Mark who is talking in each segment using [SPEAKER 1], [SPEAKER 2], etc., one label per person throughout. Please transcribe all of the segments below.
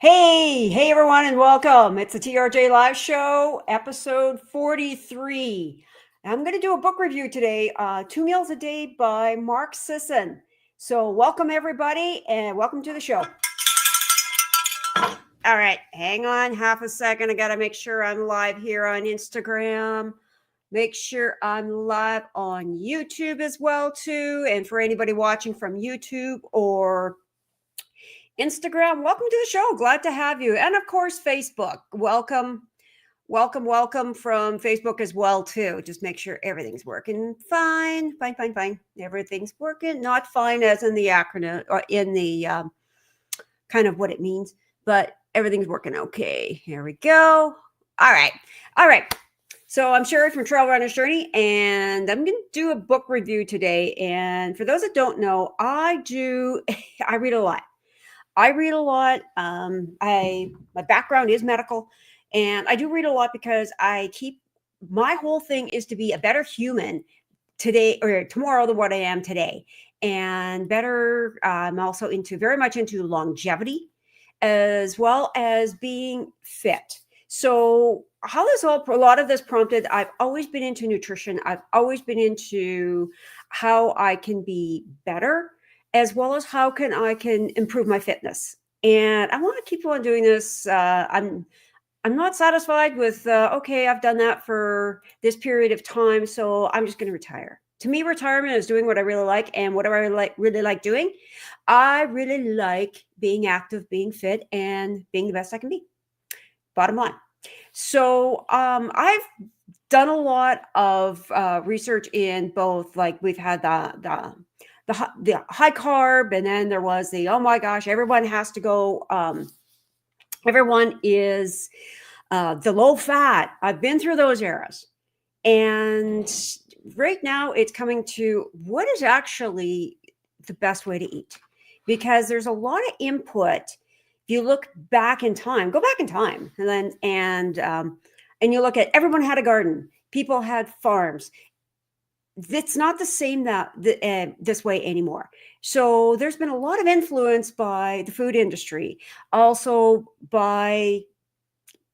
[SPEAKER 1] Hey everyone, and welcome. It's the TRJ Live Show, episode 43. I'm going to do a book review today, Two Meals a Day by Mark Sisson. So, welcome everybody, and welcome to the show. All right, hang on half a second. I got to make sure I'm live here on Instagram. Make sure I'm live on YouTube as well, too. And for anybody watching from YouTube or Instagram, welcome to the show. Glad to have you. And of course, Facebook. Welcome from Facebook as well, too. Just make sure everything's working fine. Everything's working. Not fine as in the acronym or in the kind of what it means, but everything's working okay. Here we go. All right. So I'm Sherry from Trail Runner's Journey, and I'm going to do a book review today. And for those that don't know, I read a lot. My background is medical, and I do read a lot because my whole thing is to be a better human today or tomorrow than what I am today, and better. I'm also very much into longevity, as well as being fit. So a lot of this prompted, I've always been into nutrition. I've always been into how I can be better, as well as how I can improve my fitness. And I want to keep on doing this. I'm not satisfied with, okay, I've done that for this period of time, so I'm just going to retire. To me, retirement is doing what I really like. And what do I really like doing? I really like being active, being fit, and being the best I can be. Bottom line. So I've done a lot of research in both, like we've had the high carb, and then there was the, oh my gosh, everyone has to go. Everyone is the low fat. I've been through those eras. And right now it's coming to what is actually the best way to eat, because there's a lot of input. If you look back in time, go back in time, and you look at, everyone had a garden, people had farms. It's not the same this way anymore. So there's been a lot of influence by the food industry, also by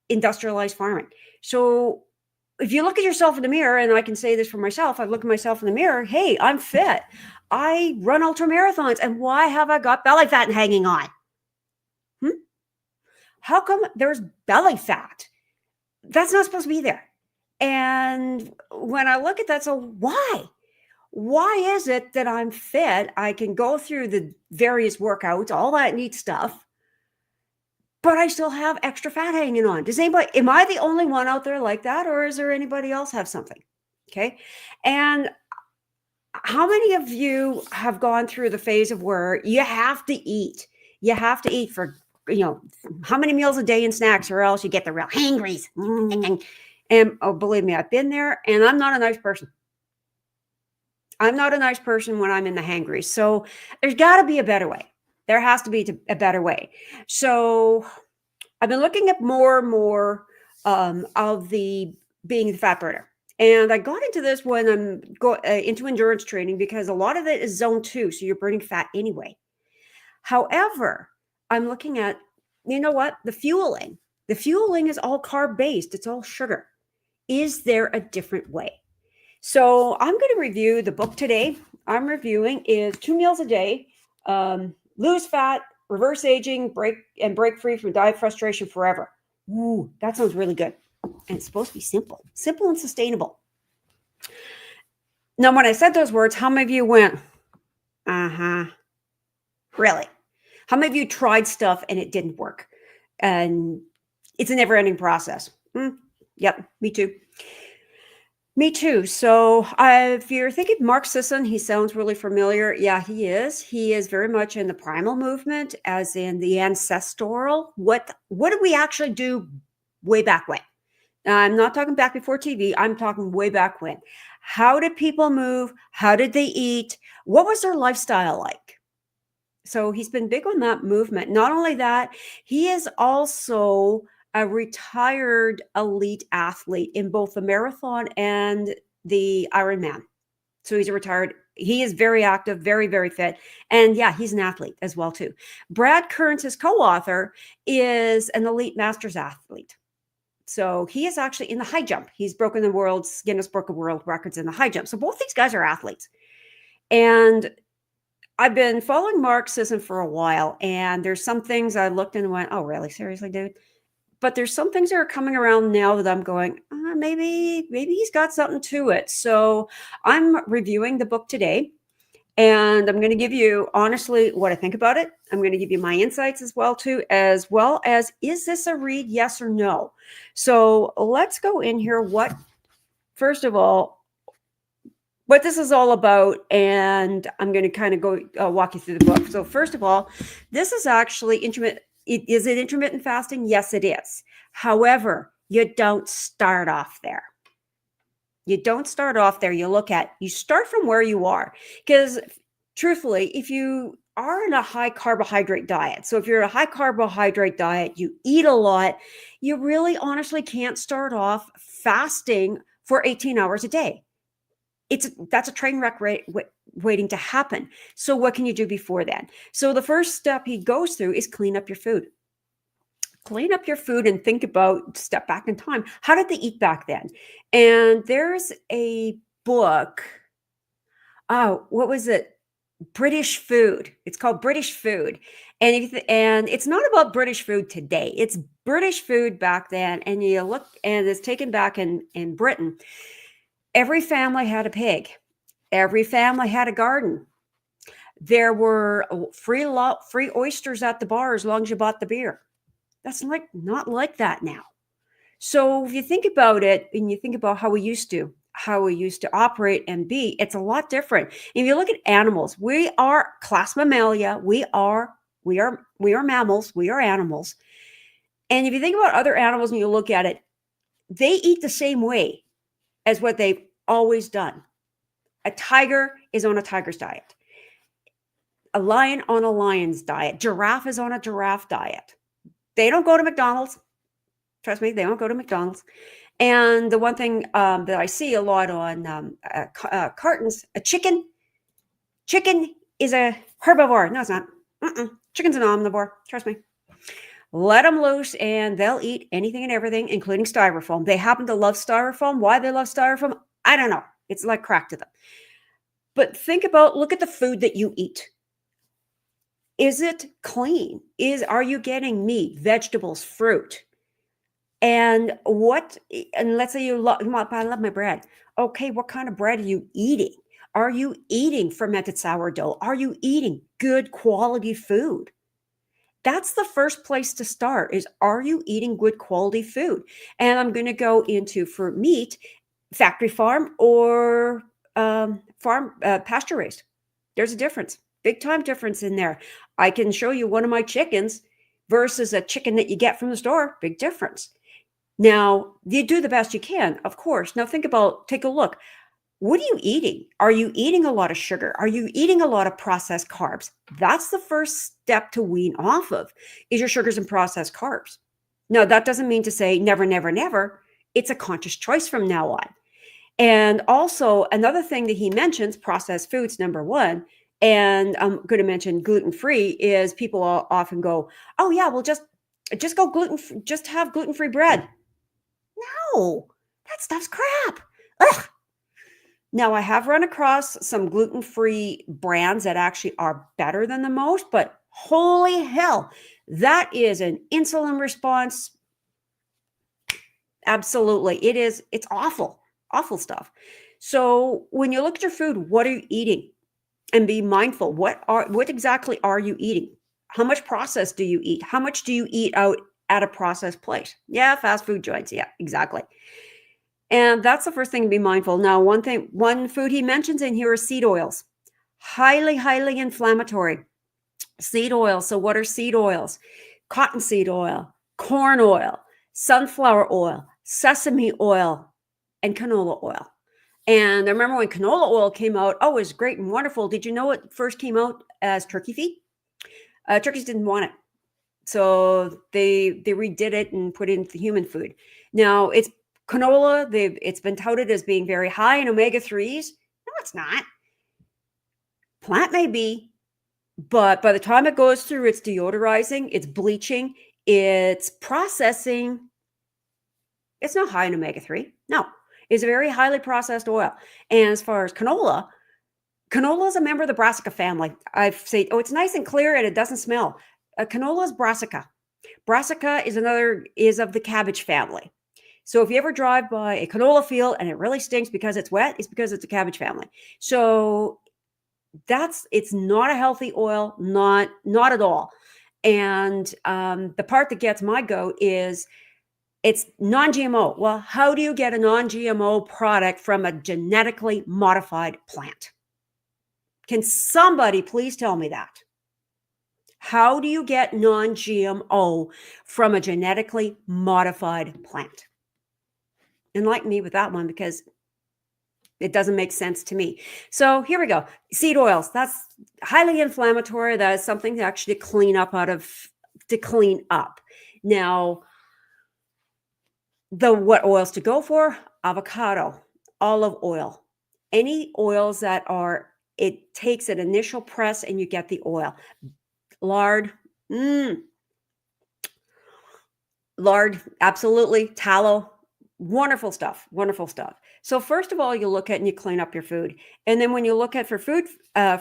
[SPEAKER 1] industrialized farming. So if you look at yourself in the mirror, and I can say this for myself, I look at myself in the mirror, hey, I'm fit. I run ultra marathons. And why have I got belly fat hanging on? How come there's belly fat? That's not supposed to be there. And when I look at that, so why? Why is it that I'm fit? I can go through the various workouts, all that neat stuff, but I still have extra fat hanging on. Am I the only one out there like that? Or is there anybody else have something? Okay. And how many of you have gone through the phase of where you have to eat? You have to eat for, how many meals a day and snacks, or else you get the real hangries. And oh, believe me, I've been there, and I'm not a nice person. I'm not a nice person when I'm in the hangries. So there's got to be a better way. There has to be a better way. So I've been looking at more and more of being the fat burner. And I got into this when I'm into endurance training, because a lot of it is zone 2. So you're burning fat anyway. However, I'm looking at, the fueling. The fueling is all carb based. It's all sugar. Is there a different way? So I'm going to review the book today. I'm reviewing is 2 Meals a Day, Lose Fat, Reverse Aging, Break Free from Diet Frustration Forever. Ooh, that sounds really good. And it's supposed to be simple and sustainable. Now, when I said those words, how many of you went, really? How many of you tried stuff and it didn't work? And it's a never-ending process. Yep, me too. Me too. So if you're thinking Mark Sisson, he sounds really familiar. Yeah, he is. He is very much in the primal movement, as in the ancestral. What did we actually do way back when? I'm not talking back before TV. I'm talking way back when. How did people move? How did they eat? What was their lifestyle like? So he's been big on that movement. Not only that, he is also a retired elite athlete in both the marathon and the Ironman. So he's a retired he is very active, very, very fit. And yeah, he's an athlete as well too. Brad Kearns, his co-author, is an elite masters athlete. So he is actually in the high jump. He's broken the world's Guinness Book of World Records in the high jump. So both these guys are athletes. And I've been following Mark Sisson for a while, and there's some things I looked and went, oh, really? Seriously, dude? But there's some things that are coming around now that I'm going, maybe he's got something to it. So I'm reviewing the book today, and I'm going to give you, honestly, what I think about it. I'm going to give you my insights as well, too, as well as, is this a read, yes or no? So let's go in here. First of all, what this is all about, and I'm going to kind of go walk you through the book. So first of all, this is actually intermittent. Is it intermittent fasting? Yes, it is. However, you don't start off there. You don't start off there. You start from where you are. Because truthfully, if you are in a high carbohydrate diet, so if you're in a high carbohydrate diet, you eat a lot, you really honestly can't start off fasting for 18 hours a day. That's a train wreck waiting to happen. So what can you do before then? So the first step he goes through is clean up your food. Clean up your food and think about, step back in time. How did they eat back then? And there's a book. Oh, what was it? British Food. It's called British Food. And it's not about British food today. It's British food back then. And you look, and it's taken back in Britain. Every family had a pig. Every family had a garden. There were free oysters at the bar as long as you bought the beer. That's not like that now. So if you think about it, and you think about how we used to operate and be, it's a lot different. If you look at animals, we are class Mammalia. We are mammals. We are animals. And if you think about other animals and you look at it, they eat the same way as what they've always done. A tiger is on a tiger's diet. A lion on a lion's diet. Giraffe is on a giraffe diet. They don't go to McDonald's. Trust me, they don't go to McDonald's. And the one thing that I see a lot on cartons, a chicken is a herbivore. No, it's not. Chicken's an omnivore. Trust me. Let them loose and they'll eat anything and everything, including styrofoam. They happen to love styrofoam. Why they love styrofoam, I don't know. It's like crack to them. But look at the food that you eat. Is it clean? Are you getting meat, vegetables, fruit? And let's say I love my bread. Okay, what kind of bread are you eating? Are you eating fermented sourdough? Are you eating good quality food? That's the first place to start is, are you eating good quality food? And I'm going to go into, for meat, factory farm or pasture raised. There's a difference, big time difference in there. I can show you one of my chickens versus a chicken that you get from the store, big difference. Now, you do the best you can, of course. Now take a look. What are you eating? Are you eating a lot of sugar? Are you eating a lot of processed carbs? That's the first step to wean off of, is your sugars and processed carbs. Now, that doesn't mean to say never, never, never. It's a conscious choice from now on. And also another thing that he mentions, processed foods, number one, and I'm going to mention gluten-free, is people often go, oh yeah, well just go gluten, just have gluten-free bread. No, that stuff's crap. Ugh. Now, I have run across some gluten-free brands that actually are better than the most, but holy hell, that is an insulin response. Absolutely. It is. It's awful, awful stuff. So when you look at your food, what are you eating? And be mindful. What exactly are you eating? How much processed do you eat? How much do you eat out at a processed place? Yeah, fast food joints. Yeah, exactly. And that's the first thing to be mindful. Now, one food he mentions in here is seed oils. Highly, highly inflammatory. Seed oils. So what are seed oils? Cottonseed oil, corn oil, sunflower oil, sesame oil, and canola oil. And I remember when canola oil came out, oh, it was great and wonderful. Did you know it first came out as turkey feed? Turkeys didn't want it. So they redid it and put it into human food. Now, it's canola, it's been touted as being very high in omega-3s. No, it's not. Plant may be, but by the time it goes through its deodorizing, its bleaching, its processing, it's not high in omega-3. No, it's a very highly processed oil. And as far as canola, canola is a member of the brassica family. I've said, oh, it's nice and clear and it doesn't smell. Canola is brassica. Brassica is of the cabbage family. So if you ever drive by a canola field and it really stinks because it's wet, it's because it's a cabbage family. So it's not a healthy oil, not at all. And the part that gets my goat is it's non-GMO. Well, how do you get a non-GMO product from a genetically modified plant? Can somebody please tell me that? How do you get non-GMO from a genetically modified plant? Enlighten me with that one, because it doesn't make sense to me. So here we go. Seed oils. That's highly inflammatory. That is something to actually clean up. Now, what oils to go for? Avocado, olive oil, any oils that it takes an initial press and you get the oil. Lard, absolutely. Tallow, wonderful stuff. So first of all, you look at and you clean up your food. And then when you look at for food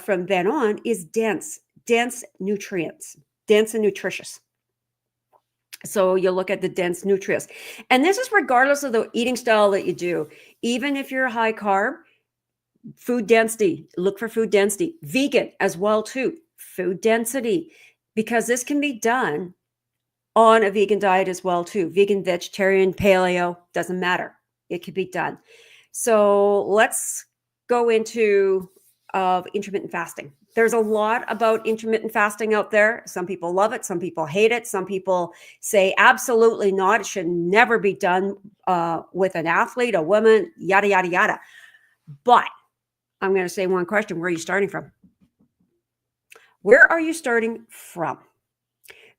[SPEAKER 1] from then on is dense nutrients, dense and nutritious. So you look at the dense nutrients. And this is regardless of the eating style that you do. Even if you're high carb, food density, look for food density. Vegan as well too, food density, because this can be done on a vegan diet as well too. Vegan, vegetarian, paleo, doesn't matter. It could be done. So let's go into intermittent fasting. There's a lot about intermittent fasting out there. Some people love it. Some people hate it. Some people say absolutely not. It should never be done with an athlete, a woman, yada, yada, yada. But I'm going to say one question. Where are you starting from? Where are you starting from?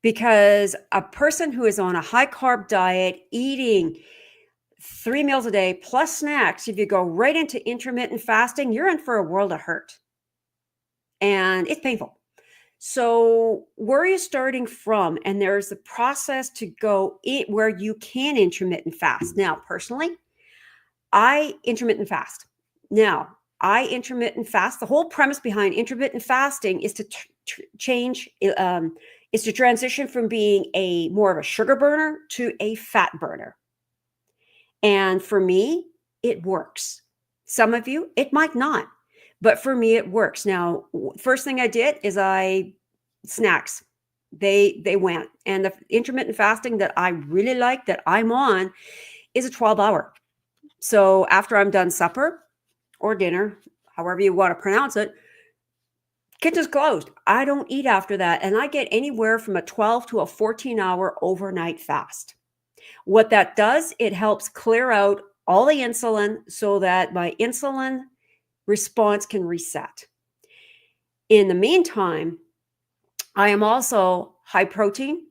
[SPEAKER 1] Because a person who is on a high carb diet, eating 3 meals a day plus snacks, if you go right into intermittent fasting, you're in for a world of hurt. And it's painful. So where are you starting from? And there's a process to go where you can intermittent fast. Now, personally, I intermittent fast. The whole premise behind intermittent fasting is to is to transition from being more of a sugar burner to a fat burner. And for me, it works. Some of you, it might not. But for me, it works. Now, first thing I did is snacks. They went. And the intermittent fasting that I really like, that I'm on, is a 12-hour. So after I'm done supper or dinner, however you want to pronounce it, kitchen's closed. I don't eat after that. And I get anywhere from a 12 to a 14-hour overnight fast. What that does, it helps clear out all the insulin so that my insulin response can reset. In the meantime, I am also high protein,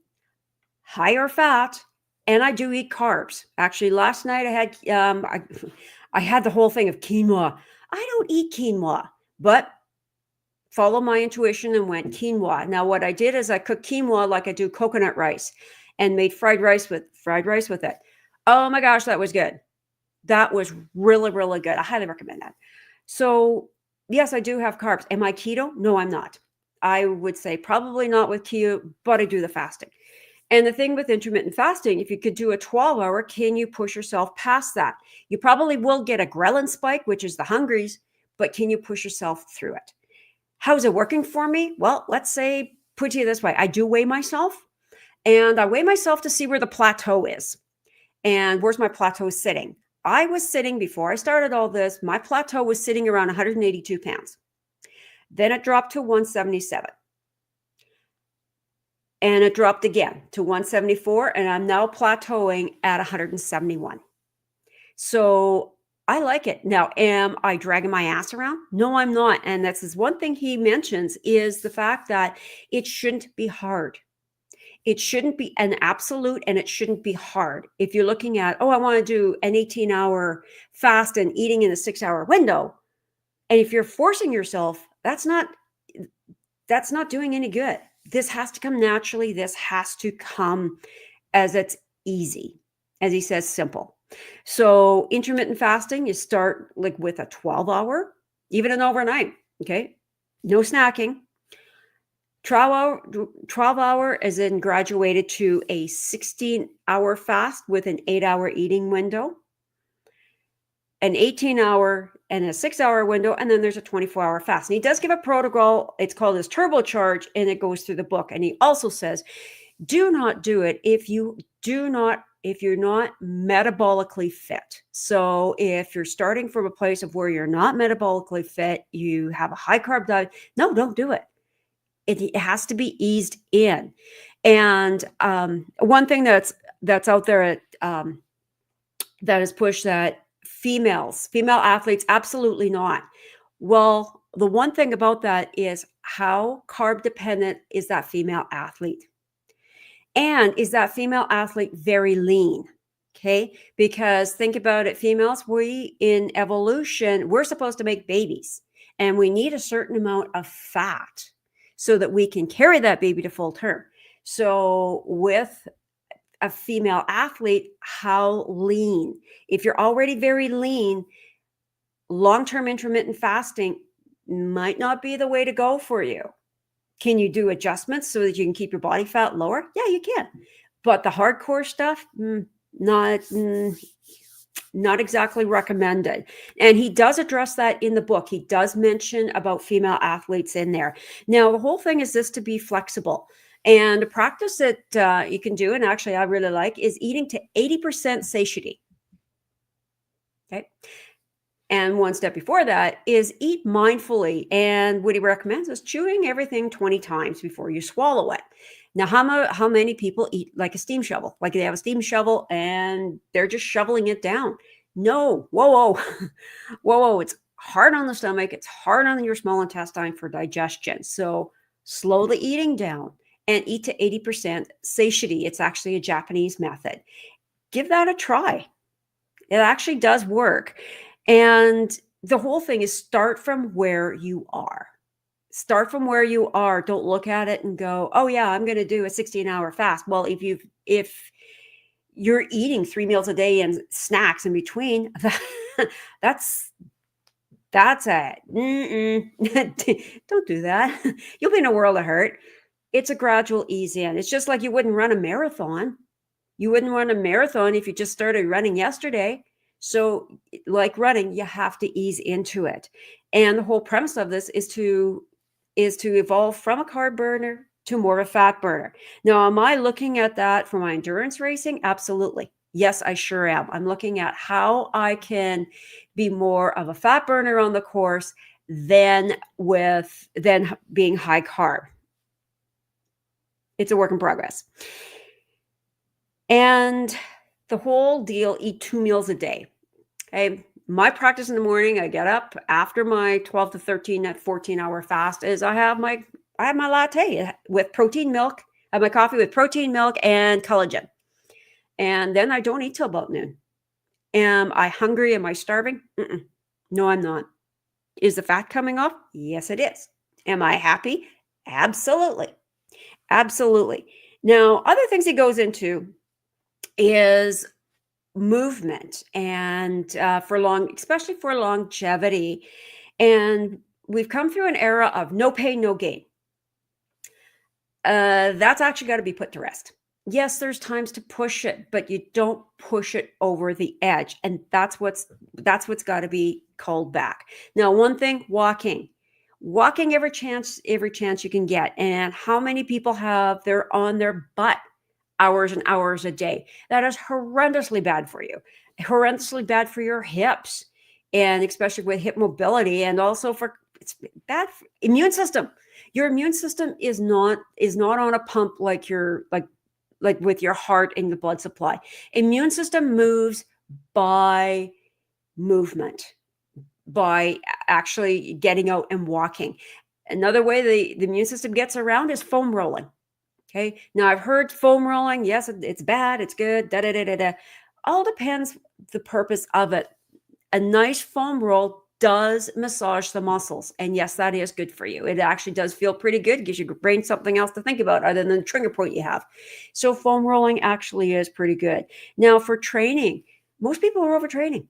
[SPEAKER 1] higher fat, and I do eat carbs. Actually, last night I had the whole thing of quinoa. I don't eat quinoa, but follow my intuition and went quinoa. Now, what I did is I cooked quinoa like I do coconut rice and made fried rice with it. Oh my gosh, that was good. That was really, really good. I highly recommend that. So yes, I do have carbs. Am I keto? No, I'm not. I would say probably not with keto, but I do the fasting. And the thing with intermittent fasting, if you could do a 12-hour, can you push yourself past that? You probably will get a ghrelin spike, which is the hungries, but can you push yourself through it? How's it working for me? Well, let's say, put it this way. I do weigh myself, and I weigh myself to see where the plateau is. And where's my plateau sitting? I was sitting, before I started all this, my plateau was sitting around 182 pounds. Then it dropped to 177. And it dropped again to 174. And I'm now plateauing at 171. So I like it. Now, am I dragging my ass around? No, I'm not. And that's one thing he mentions, is the fact that it shouldn't be hard. It shouldn't be an absolute, and it shouldn't be hard. If you're looking at, I want to do an 18-hour fast and eating in a 6-hour window, and if you're forcing yourself, that's not that's not doing any good. This has to come naturally. This has to come as it's easy, as he says, simple. So intermittent fasting, you start like with a 12-hour, even an overnight. Okay. No snacking. 12 hour is then graduated to a 16-hour fast with an 8-hour eating window, an 18-hour and a 6-hour window, and then there's a 24-hour fast. And he does give a protocol. It's called his turbocharge, and it goes through the book. And he also says, do not do it if you're not metabolically fit. So if you're starting from a place of where you're not metabolically fit, you have a high carb diet, no, don't do it. It has to be eased in. And one thing that's out there that is pushed, that female athletes, absolutely not. Well, the one thing about that is how carb dependent is that female athlete? And is that female athlete very lean? Okay. Because think about it, females, we in evolution, we're supposed to make babies, and we need a certain amount of fat so that we can carry that baby to full term. So with a female athlete, how lean? If you're already very lean, long-term intermittent fasting might not be the way to go for you. Can you do adjustments so that you can keep your body fat lower? Yeah, you can. But the hardcore stuff, not exactly recommended. And he does address that in the book. He does mention about female athletes in there. Now, the whole thing is this: to be flexible. And a practice that you can do, and actually I really like, is eating to 80% satiety. Okay. And one step before that is eat mindfully. And what he recommends is chewing everything 20 times before you swallow it. Now, how many people eat like a steam shovel? Like they have a steam shovel and they're just shoveling it down. No, whoa. Whoa. It's hard on the stomach. It's hard on your small intestine for digestion. So slowly eating down and eat to 80% satiety. It's actually a Japanese method. Give that a try. It actually does work. And the whole thing is start from where you are. Start from where you are. Don't look at it and go, oh yeah, I'm going to do a 16-hour fast. Well, if you're eating 3 meals a day and snacks in between, that's it. Don't do that. You'll be in a world of hurt. It's a gradual ease in. It's just like you wouldn't run a marathon. You wouldn't run a marathon if you just started running yesterday. So like running, you have to ease into it. And the whole premise of this is to evolve from a carb burner to more of a fat burner. Now, am I looking at that for my endurance racing? Absolutely. Yes, I sure am. I'm looking at how I can be more of a fat burner on the course than being high carb. It's a work in progress. And the whole deal, eat 2 meals a day. Okay. My practice in the morning, I get up after my 12 to 13 at 14-hour fast, is I have my latte with protein milk. I have my coffee with protein milk and collagen. And then I don't eat till about noon. Am I hungry? Am I starving? No, I'm not. Is the fat coming off? Yes, it is. Am I happy? Absolutely. Absolutely. Now, other things he goes into is movement, and especially for longevity. And we've come through an era of no pain, no gain. That's actually got to be put to rest. Yes, there's times to push it, but you don't push it over the edge. And that's what's got to be called back. Now, one thing, walking every chance you can get. And how many people they're on their butt hours and hours a day? That is horrendously bad for you, horrendously bad for your hips, and especially with hip mobility, and also it's bad for immune system. Your immune system is not on a pump like with your heart and the blood supply. Immune system moves by movement, by actually getting out and walking. Another way the immune system gets around is foam rolling. Okay. Now I've heard foam rolling. Yes, it's bad. It's good. All depends the purpose of it. A nice foam roll does massage the muscles. And yes, that is good for you. It actually does feel pretty good. Gives your brain something else to think about other than the trigger point you have. So foam rolling actually is pretty good. Now for training, most people are overtraining.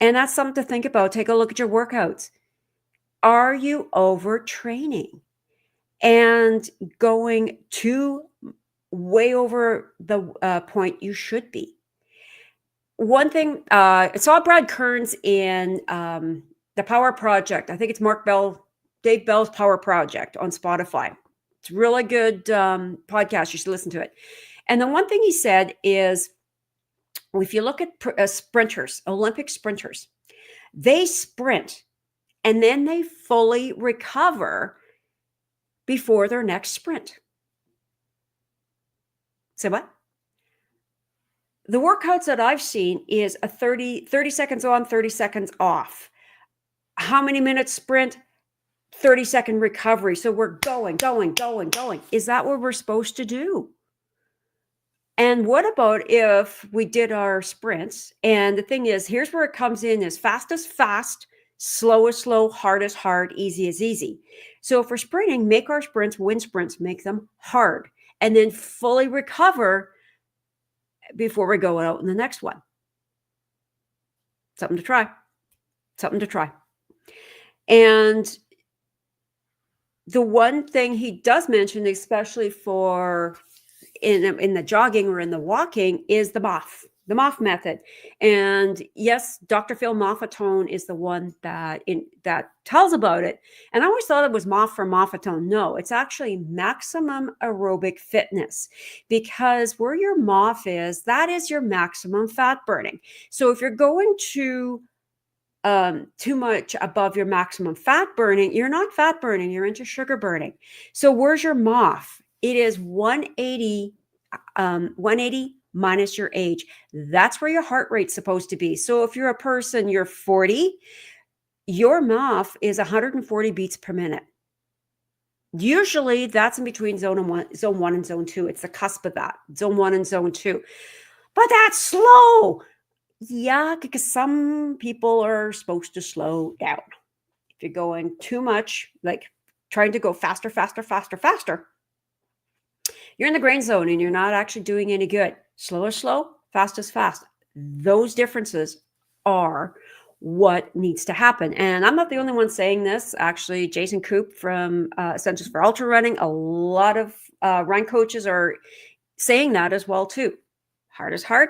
[SPEAKER 1] And that's something to think about. Take a look at your workouts. Are you overtraining and going way over the point you should be? One thing, I saw Brad Kearns in the Power Project. I think it's Dave Bell's Power Project on Spotify. It's a really good podcast. You should listen to it. And the one thing he said is, if you look at sprinters, Olympic sprinters, they sprint and then they fully recover before their next sprint. Say what? The workouts that I've seen is a 30 seconds on, 30 seconds off. How many minutes sprint? 30-second recovery. So we're going. Is that what we're supposed to do? And what about if we did our sprints? And the thing is, here's where it comes in: is fast as fast, slow as slow, hard as hard, easy as easy. So if we're sprinting, make our sprints, win sprints, make them hard, and then fully recover before we go out in the next one. Something to try. And the one thing he does mention, especially for in the jogging or in the walking, is the MOF method. And yes, Dr. Phil Moffatone is the one that tells about it. And I always thought it was MOF for Moffatone. No, it's actually maximum aerobic fitness, because where your MOF is, that is your maximum fat burning. So if you're going too much above your maximum fat burning, you're not fat burning, you're into sugar burning. So where's your MOF? It is 180 minus your age. That's where your heart rate's supposed to be. So if you're a person, you're 40, your MOF is 140 beats per minute. Usually that's in between zone 1 and zone 2. It's the cusp of that, zone 1 and zone 2. But that's slow. Yeah, because some people are supposed to slow down. If you're going too much, like trying to go faster, you're in the grain zone and you're not actually doing any good. Slow is slow, fast is fast. Those differences are what needs to happen. And I'm not the only one saying this. Actually, Jason Koop from Essentials for Ultra Running, a lot of run coaches are saying that as well too. Hard is hard,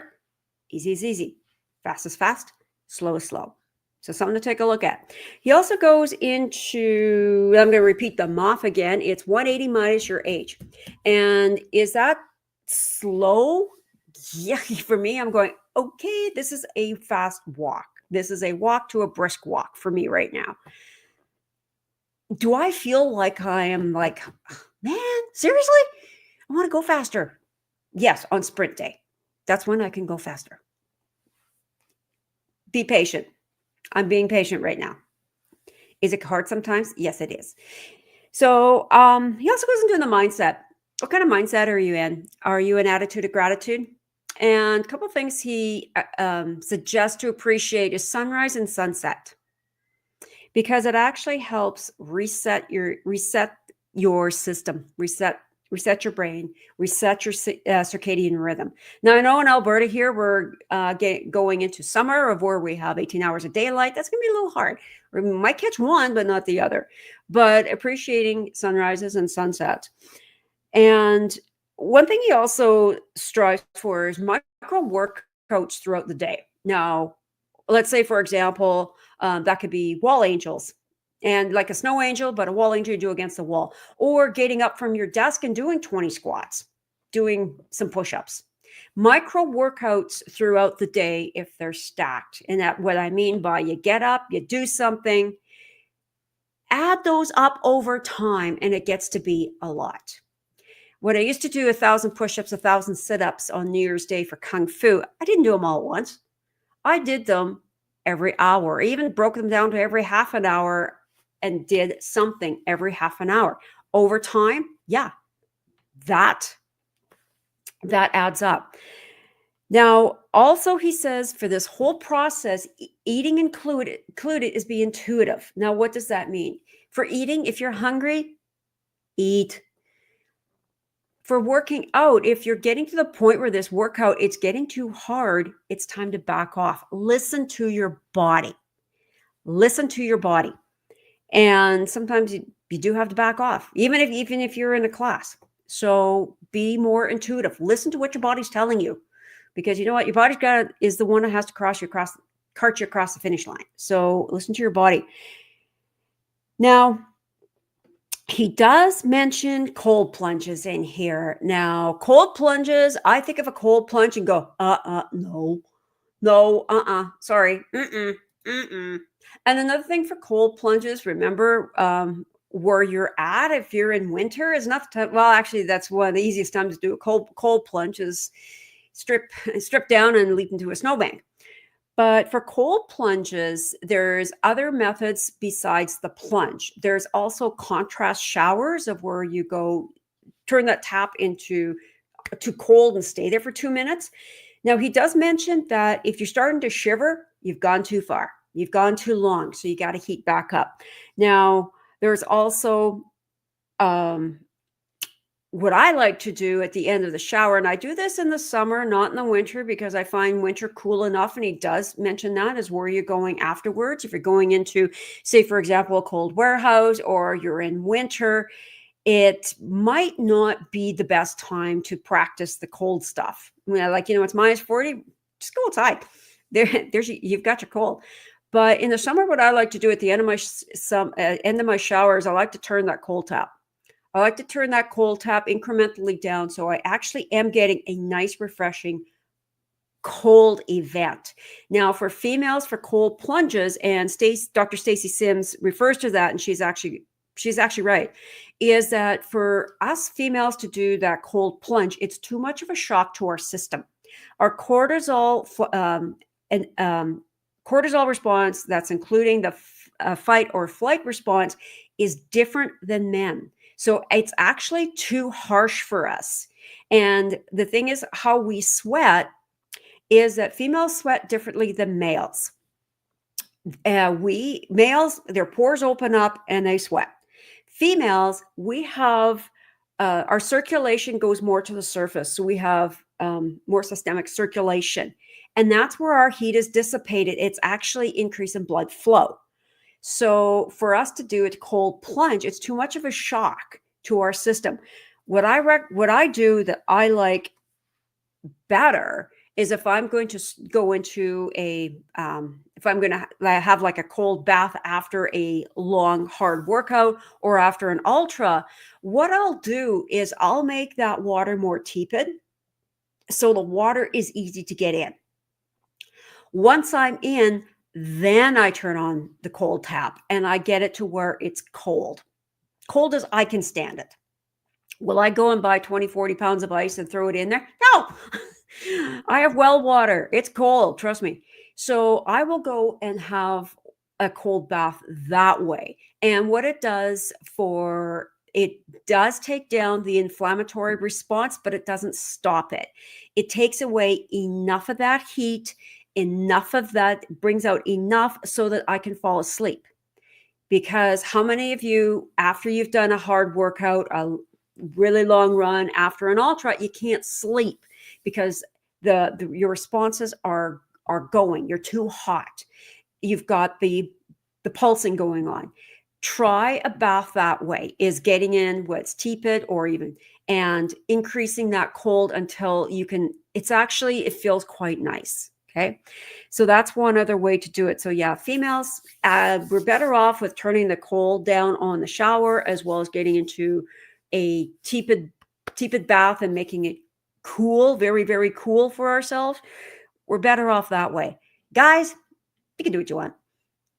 [SPEAKER 1] easy is easy. Fast is fast, slow is slow. So something to take a look at. He also goes into, I'm going to repeat the MOF again. It's 180 minus your age. And is that slow? Yeah, for me, I'm going, okay, this is a fast walk. This is a walk to a brisk walk for me right now. Do I feel like I am like, man, seriously? I want to go faster. Yes, on sprint day. That's when I can go faster. Be patient. I'm being patient right now. Is it hard sometimes? Yes, it is. So he also goes into the mindset. What kind of mindset are you in? Are you in attitude of gratitude? And a couple of things he suggests to appreciate is sunrise and sunset, because it actually helps reset your system, reset your brain, reset your circadian rhythm. Now, I know in Alberta here, we're going into summer of where we have 18 hours of daylight. That's going to be a little hard. We might catch one, but not the other. But appreciating sunrises and sunsets. And one thing he also strives for is micro workouts throughout the day. Now, let's say, for example, that could be wall angels. And like a snow angel, but a wall angel you do against the wall, or getting up from your desk and doing 20 squats, doing some push-ups. Micro workouts throughout the day if they're stacked. And that, what I mean by, you get up, you do something, add those up over time, and it gets to be a lot. When I used to do 1,000 push-ups, 1,000 sit-ups on New Year's Day for Kung Fu, I didn't do them all at once. I did them every hour. I even broke them down to every half an hour and did something every half an hour. Over time, yeah, that adds up. Now, also, he says for this whole process, eating included is be intuitive. Now, what does that mean? For eating, if you're hungry, eat. For working out, if you're getting to the point where this workout, it's getting too hard, it's time to back off. Listen to your body. Listen to your body. And sometimes you do have to back off, even if you're in a class. So be more intuitive. Listen to what your body's telling you, because you know what, your body's is the one that has to cart you across the finish line. So listen to your body. Now, he does mention cold plunges in here. Now, cold plunges, I think of a cold plunge and go, no, sorry, mm-mm. And another thing for cold plunges, remember where you're at. If you're in winter, is enough time. Well, actually, that's one of the easiest times to do a cold plunge is strip down and leap into a snowbank. But for cold plunges, there's other methods besides the plunge. There's also contrast showers of where you go turn that tap into too cold and stay there for 2 minutes. Now, he does mention that if you're starting to shiver, you've gone too far. You've gone too long, so you got to heat back up. Now, there's also what I like to do at the end of the shower, and I do this in the summer, not in the winter, because I find winter cool enough, and he does mention that is where you're going afterwards. If you're going into, say, for example, a cold warehouse, or you're in winter, it might not be the best time to practice the cold stuff. Like, it's minus 40, just go outside. You've got your cold. But in the summer, what I like to do at the end of my showers, I like to turn that cold tap. I like to turn that cold tap incrementally down, so I actually am getting a nice, refreshing cold event. Now, for females, for cold plunges, and Dr. Stacy Sims refers to that, and she's actually right, is that for us females to do that cold plunge, it's too much of a shock to our system. Our cortisol cortisol response, that's including the fight or flight response, is different than men. So it's actually too harsh for us. And the thing is, how we sweat is that females sweat differently than males. Males, their pores open up and they sweat. Females, we have our circulation goes more to the surface. So we have more systemic circulation. And that's where our heat is dissipated. It's actually increasing blood flow. So for us to do a cold plunge, it's too much of a shock to our system. What I do that I like better is if I'm going to go into if I'm going to have like a cold bath after a long, hard workout or after an ultra, what I'll do is I'll make that water more tepid, so the water is easy to get in. Once I'm in, then I turn on the cold tap and I get it to where it's cold as I can stand it. Will I go and buy 20, 40 pounds of ice and throw it in there? No. I have well water. It's cold, trust me. So I will go and have a cold bath that way. And what it does it does take down the inflammatory response, but it doesn't stop it. It takes away enough of that heat, enough of that, brings out enough so that I can fall asleep. Because how many of you, after you've done a hard workout, a really long run, after an ultra, you can't sleep because your responses are going. You're too hot. You've got the pulsing going on. Try a bath that way, is getting in what's tepid and increasing that cold until you can, it feels quite nice. Okay. So that's one other way to do it. So yeah, females, we're better off with turning the cold down on the shower, as well as getting into a tepid bath and making it cool, very, very cool for ourselves. We're better off that way. Guys, you can do what you want.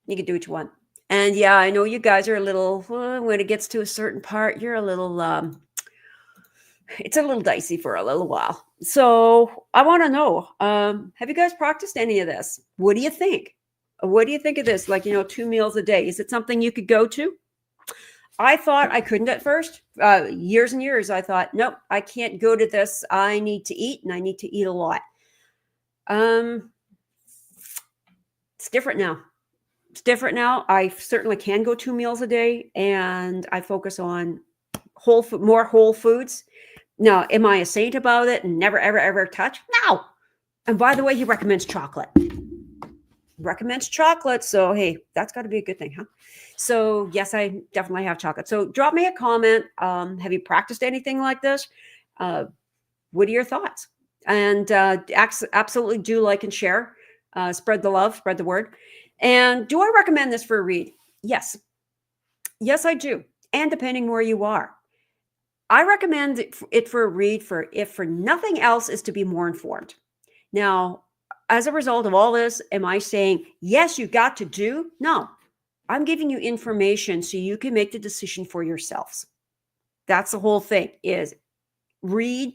[SPEAKER 1] You can do what you want. And yeah, I know you guys are a little, when it gets to a certain part, you're a little, it's a little dicey for a little while. So I want to know, have you guys practiced any of this? What do you think? What do you think of this? Like, 2 meals a day. Is it something you could go to? I thought I couldn't at first. Years and years, I thought, nope, I can't go to this. I need to eat, and I need to eat a lot. Um, it's different now. It's different now. I certainly can go 2 meals a day, and I focus on whole food, more whole foods. Now, am I a saint about it and never, ever, ever touch? No. And by the way, he recommends chocolate. Recommends chocolate. So, hey, that's got to be a good thing, huh? So, yes, I definitely have chocolate. So, drop me a comment. Have you practiced anything like this? What are your thoughts? And absolutely do like and share. Spread the love, spread the word. And do I recommend this for a read? Yes. Yes, I do. And depending where you are, I recommend it for a read for if for nothing else is to be more informed. Now, as a result of all this, am I saying, yes, you got to do? No, I'm giving you information so you can make the decision for yourselves. That's the whole thing is read.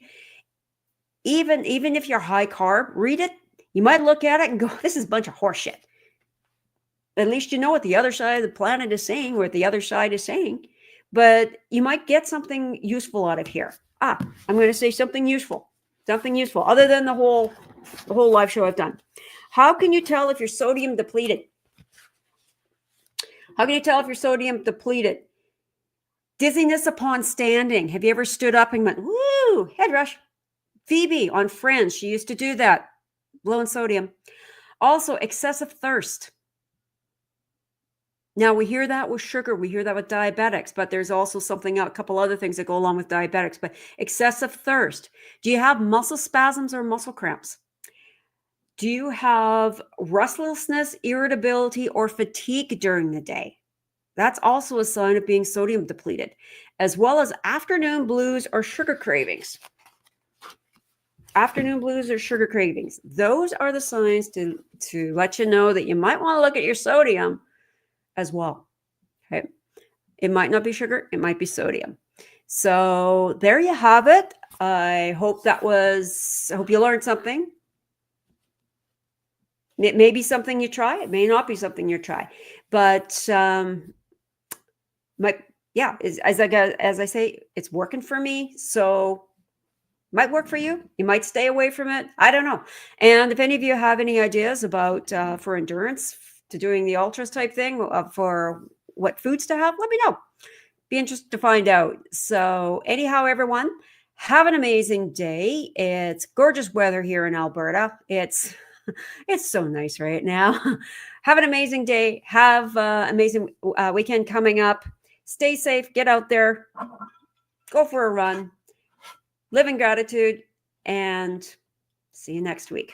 [SPEAKER 1] Even if you're high carb, read it. You might look at it and go, this is a bunch of horseshit. At least you know what the other side of the planet is saying, what the other side is saying. But you might get something useful out of here. I'm going to say something useful other than the whole live show I've done. How can you tell if you're sodium depleted? How can you tell if you're sodium depleted? Dizziness upon standing. Have you ever stood up and went, woo, head rush? Phoebe on Friends, she used to do that, low in sodium. Also, excessive thirst. Now, we hear that with sugar. We hear that with diabetics, but there's also a couple other things that go along with diabetics, but excessive thirst. Do you have muscle spasms or muscle cramps? Do you have restlessness, irritability, or fatigue during the day? That's also a sign of being sodium depleted, as well as afternoon blues or sugar cravings. Afternoon blues or sugar cravings. Those are the signs to let you know that you might want to look at your sodium as well. Okay. It might not be sugar, it might be sodium. So there you have it. I hope you learned something. It may be something you try, it may not be something you try. But as I say, it's working for me. So might work for you. You might stay away from it. I don't know. And if any of you have any ideas about for endurance, to doing the ultras type thing, for what foods to have, let me know. Be interested to find out. So anyhow, everyone, have an amazing day. It's gorgeous weather here in Alberta. It's so nice right now. Have an amazing day. Have an amazing weekend coming up. Stay safe. Get out there. Go for a run. Live in gratitude. And see you next week.